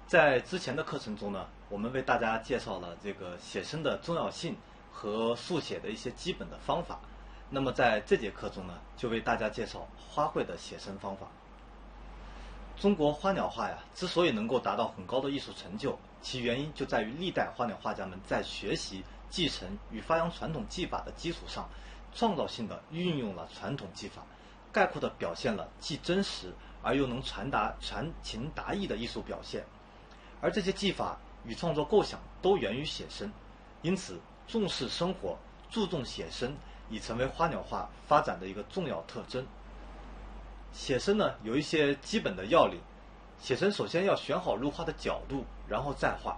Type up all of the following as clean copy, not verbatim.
在之前的课程中呢，我们为大家介绍了这个写生的重要性和速写的一些基本的方法。那么在这节课中呢，就为大家介绍花卉的写生方法。中国花鸟画呀，之所以能够达到很高的艺术成就，其原因就在于历代花鸟画家们在学习、继承与发扬传统技法的基础上，创造性的运用了传统技法，概括地表现了既真实而又能传情达意的艺术表现。而这些技法与创作构想都源于写生，因此重视生活、注重写生已成为花鸟画发展的一个重要特征。写生呢，有一些基本的要领。写生首先要选好入画的角度，然后再画。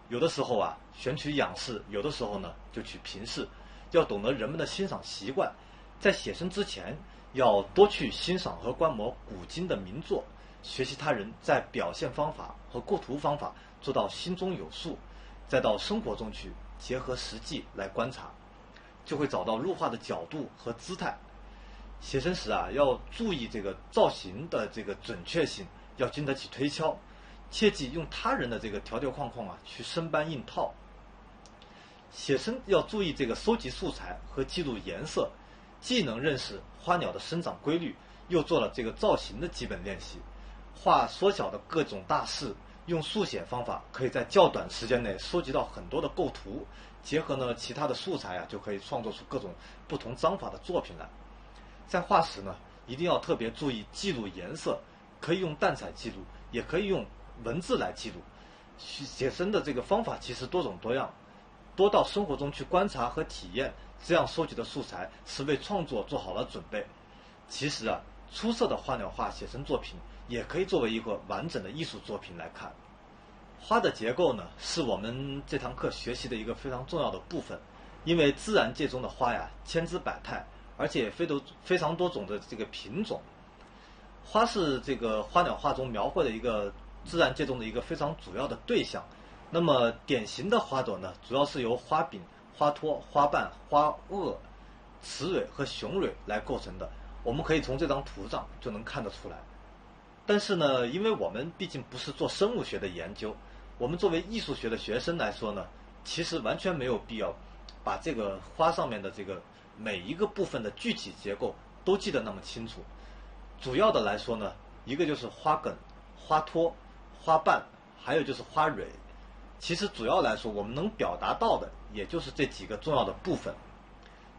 有的时候啊，选取仰视；有的时候呢，就取平视。要懂得人们的欣赏习惯，在写生之前，要多去欣赏和观摩古今的名作，学习他人在表现方法和构图方法，做到心中有数，再到生活中去结合实际来观察，就会找到入画的角度和姿态。写生时啊，要注意这个造型的这个准确性，要经得起推敲，切忌用他人的这个条条框框啊去生搬硬套。写生要注意这个收集素材和记录颜色，既能认识花鸟的生长规律，又做了这个造型的基本练习。画缩小的各种大事，用速写方法可以在较短时间内收集到很多的构图，结合呢其他的素材啊，就可以创作出各种不同章法的作品来。在画时呢，一定要特别注意记录颜色，可以用淡彩记录，也可以用文字来记录。写生的这个方法其实多种多样，多到生活中去观察和体验，这样收集的素材是为创作做好了准备。其实啊，出色的花鸟画写生作品也可以作为一个完整的艺术作品来看。花的结构呢，是我们这堂课学习的一个非常重要的部分，因为自然界中的花呀，千姿百态，而且非常多种的这个品种。花是这个花鸟画中描绘的一个自然界中的一个非常主要的对象。那么典型的花朵呢，主要是由花柄、花托、花瓣、花萼、雌蕊和雄蕊来构成的。我们可以从这张图上就能看得出来。但是呢，因为我们毕竟不是做生物学的研究，我们作为艺术学的学生来说呢，其实完全没有必要把这个花上面的这个每一个部分的具体结构都记得那么清楚。主要的来说呢，一个就是花梗、花托、花瓣，还有就是花蕊。其实主要来说，我们能表达到的也就是这几个重要的部分。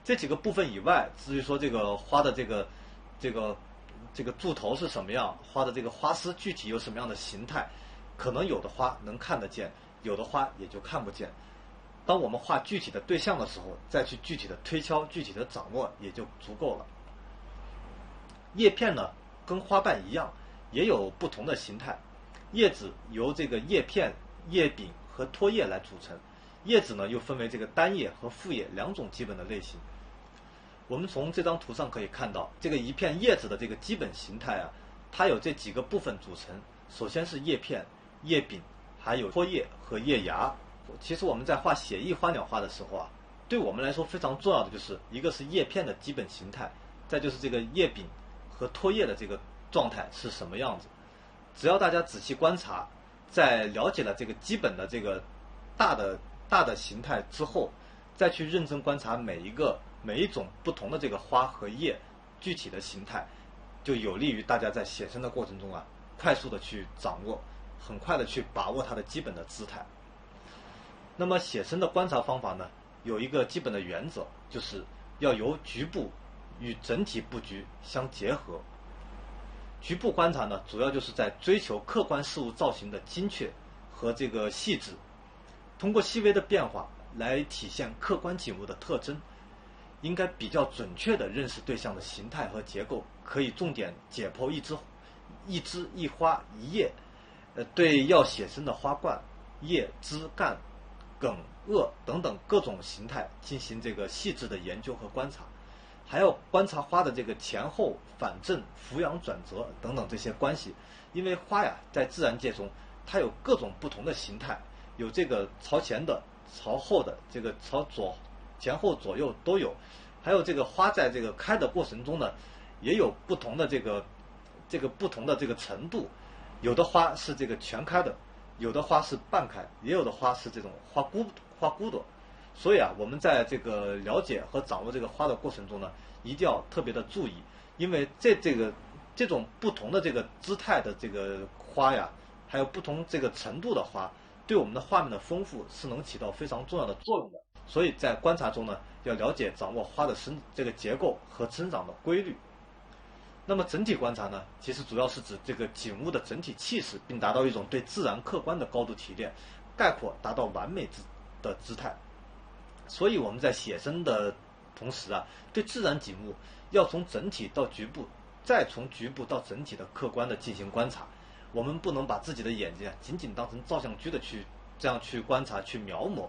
这几个部分以外，至于说这个花的这个柱头是什么样，花的这个花丝具体有什么样的形态，可能有的花能看得见，有的花也就看不见。当我们画具体的对象的时候，再去具体的推敲、具体的掌握也就足够了。叶片呢，跟花瓣一样，也有不同的形态。叶子由这个叶片、叶柄和托叶来组成。叶子呢，又分为这个单叶和复叶两种基本的类型。我们从这张图上可以看到，这个一片叶子的这个基本形态啊，它有这几个部分组成。首先是叶片、叶柄，还有托叶和叶芽。其实我们在画写意花鸟画的时候啊，对我们来说非常重要的就是一个是叶片的基本形态，再就是这个叶柄和托叶的这个状态是什么样子。只要大家仔细观察，在了解了这个基本的这个大的形态之后，再去认真观察每一种不同的这个花和叶具体的形态，就有利于大家在写生的过程中啊，快速的去掌握，很快的去把握它的基本的姿态。那么写生的观察方法呢，有一个基本的原则，就是要由局部与整体布局相结合。局部观察呢，主要就是在追求客观事物造型的精确和这个细致，通过细微的变化来体现客观景物的特征，应该比较准确地认识对象的形态和结构，可以重点解剖一枝一花一叶，对要写生的花冠、叶、枝、干、梗、萼等等各种形态进行这个细致的研究和观察。还要观察花的这个前后反正、俯仰转折等等这些关系。因为花呀，在自然界中它有各种不同的形态，有这个朝前的、朝后的，这个朝左、前后左右都有。还有这个花在这个开的过程中呢，也有不同的这个不同的这个程度。有的花是这个全开的，有的花是半开，也有的花是这种花骨朵。所以啊，我们在这个了解和掌握这个花的过程中呢，一定要特别的注意，因为这种不同的这个姿态的这个花呀，还有不同这个程度的花，对我们的画面的丰富是能起到非常重要的作用的。所以在观察中呢，要了解掌握花的这个结构和生长的规律。那么整体观察呢，其实主要是指这个景物的整体气势，并达到一种对自然客观的高度提炼，概括达到完美的姿态。所以我们在写生的同时啊，对自然景物要从整体到局部，再从局部到整体的客观的进行观察。我们不能把自己的眼睛啊仅仅当成照相机的这样去观察去描摹。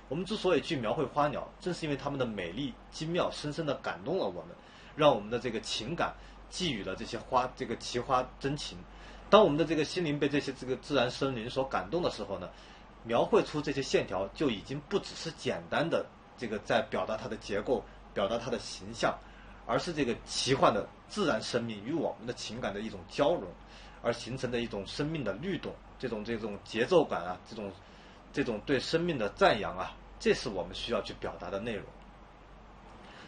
我们之所以去描绘花鸟，正是因为它们的美丽精妙，深深地感动了我们，让我们的这个情感寄予了这些这个奇花真情。当我们的这个心灵被这个自然生灵所感动的时候呢，描绘出这些线条就已经不只是简单的这个在表达它的结构，表达它的形象，而是这个奇幻的自然生命与我们的情感的一种交融，而形成的一种生命的律动，这种节奏感啊，这种对生命的赞扬啊，这是我们需要去表达的内容。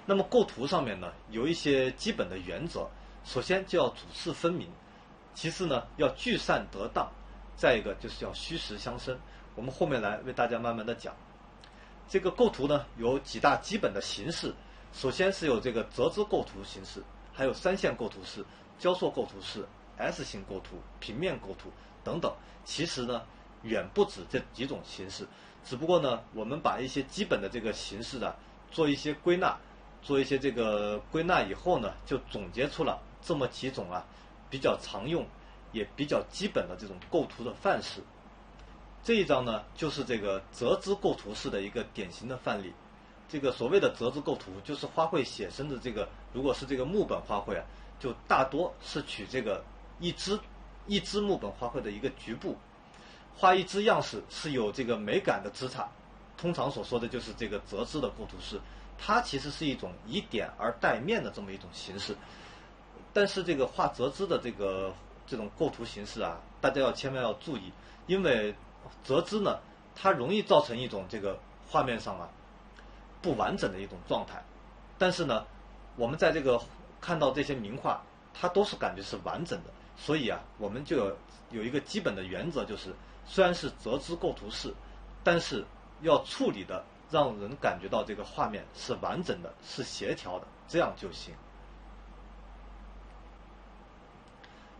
那么构图上面呢，有一些基本的原则，首先就要主次分明，其次呢要聚散得当，再一个就是要虚实相生。我们后面来为大家慢慢的讲。这个构图呢有几大基本的形式，首先是有这个折枝构图形式，还有三线构图式、交错构图式、S 型构图、平面构图等等。其实呢远不止这几种形式，只不过呢我们把一些基本的这个形式啊做一些归纳，以后呢，就总结出了这么几种啊比较常用也比较基本的这种构图的范式。这一张呢就是这个折枝构图式的一个典型的范例。这个所谓的折枝构图，就是花卉写生的这个，如果是这个木本花卉啊，就大多是取这个一支木本花卉的一个局部，画一支样式，是有这个美感的枝杈，通常所说的就是这个折枝的构图式。它其实是一种以点而带面的这么一种形式。但是这个画折枝的这种构图形式啊，大家千万要注意，因为折枝呢，它容易造成一种这个画面上啊不完整的一种状态。但是呢，我们在这个看到这些名画，它都是感觉是完整的。所以啊，我们就有一个基本的原则，就是虽然是折枝构图式，但是要处理的让人感觉到这个画面是完整的，是协调的，这样就行。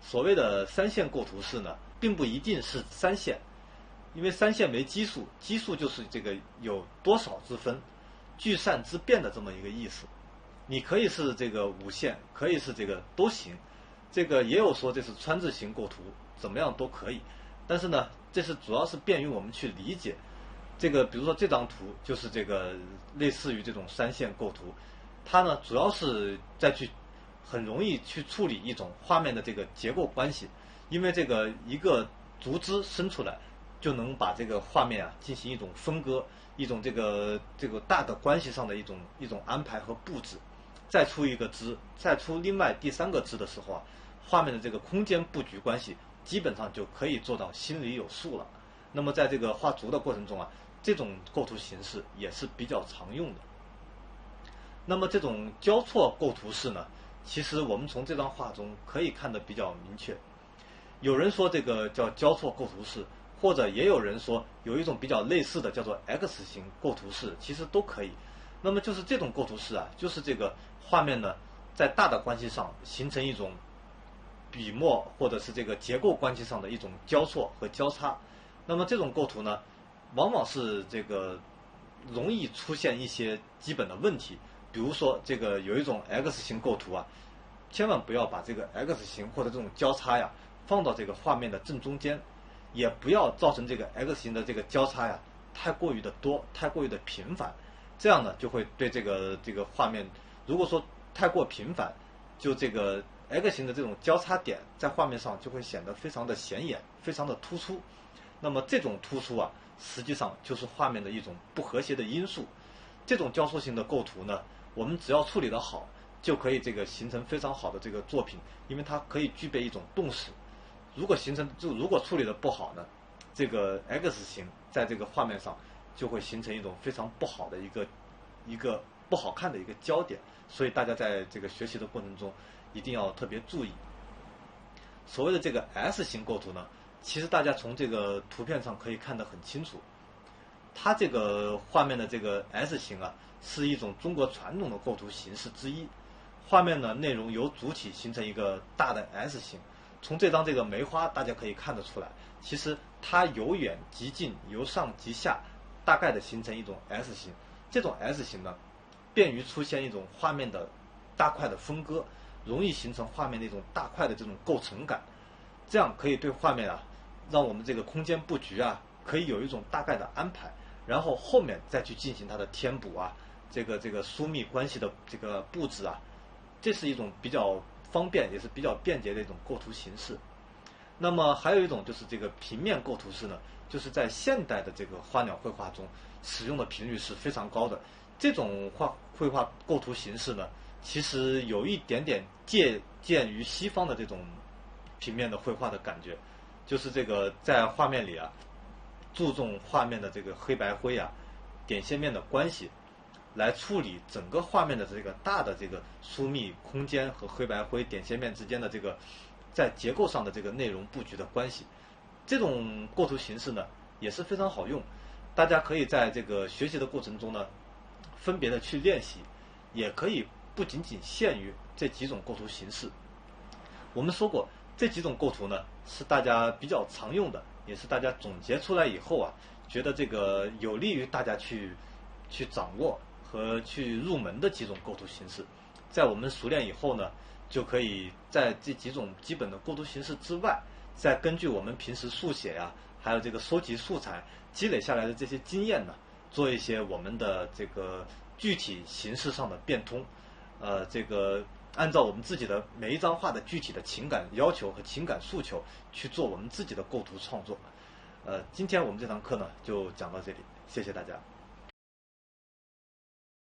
所谓的三线构图式呢，并不一定是三线，因为三线为基数，基数就是这个有多少之分，聚散之变的这么一个意思。你可以是这个五线，可以是这个都行，这个也有说这是川字形构图，怎么样都可以。但是呢，这是主要是便于我们去理解。这个比如说这张图就是这个类似于这种三线构图，它呢主要是很容易去处理一种画面的这个结构关系，因为这个一个竹枝伸出来，就能把这个画面啊进行一种分割，一种这个大的关系上的一种安排和布置。再出一个枝，再出另外第三个枝的时候啊，画面的这个空间布局关系基本上就可以做到心里有数了。那么在这个画竹的过程中啊，这种构图形式也是比较常用的。那么这种交错构图式呢，其实我们从这张画中可以看得比较明确。有人说这个叫交错构图式，或者也有人说有一种比较类似的叫做 X 型构图式，其实都可以。那么就是这种构图式啊，就是这个画面呢在大的关系上形成一种笔墨或者是这个结构关系上的一种交错和交叉。那么这种构图呢，往往是这个容易出现一些基本的问题。比如说这个有一种 X 型构图啊，千万不要把这个 X 型或者这种交叉呀放到这个画面的正中间，也不要造成这个 X 型的这个交叉呀太过于的多，太过于的频繁。这样呢就会对这个画面，如果说太过频繁，就这个 X 型的这种交叉点在画面上就会显得非常的显眼，非常的突出。那么这种突出啊，实际上就是画面的一种不和谐的因素。这种交错性的构图呢，我们只要处理得好，就可以这个形成非常好的这个作品，因为它可以具备一种动势。如果处理得不好呢，这个 X 型在这个画面上就会形成一种非常不好的一个不好看的一个焦点，所以大家在这个学习的过程中一定要特别注意。所谓的这个 S 型构图呢，其实大家从这个图片上可以看得很清楚，它这个画面的这个 S 型啊，是一种中国传统的构图形式之一。画面呢内容由主体形成一个大的 S 型，从这张这个梅花大家可以看得出来，其实它由远及近，由上及下，大概的形成一种 S 型。这种 S 型呢，便于出现一种画面的大块的分割，容易形成画面的一种大块的这种构成感，这样可以对画面啊，让我们这个空间布局啊，可以有一种大概的安排，然后后面再去进行它的填补啊，这个疏密关系的这个布置啊，这是一种比较方便也是比较便捷的一种构图形式。那么还有一种就是这个平面构图式呢，就是在现代的这个花鸟绘画中使用的频率是非常高的。这种绘画构图形式呢，其实有一点点借鉴于西方的这种平面的绘画的感觉，就是这个在画面里啊，注重画面的这个黑白灰啊、点线面的关系，来处理整个画面的这个大的这个疏密空间和黑白灰点线面之间的这个在结构上的这个内容布局的关系。这种构图形式呢也是非常好用，大家可以在这个学习的过程中呢分别的去练习，也可以不仅仅限于这几种构图形式。我们说过这几种构图呢是大家比较常用的，也是大家总结出来以后啊，觉得这个有利于大家去掌握和去入门的几种构图形式。在我们熟练以后呢，就可以在这几种基本的构图形式之外，再根据我们平时速写呀，还有这个收集素材积累下来的这些经验呢，做一些我们的这个具体形式上的变通。这个按照我们自己的每一张画的具体的情感要求和情感诉求去做我们自己的构图创作。今天我们这堂课呢就讲到这里，谢谢大家。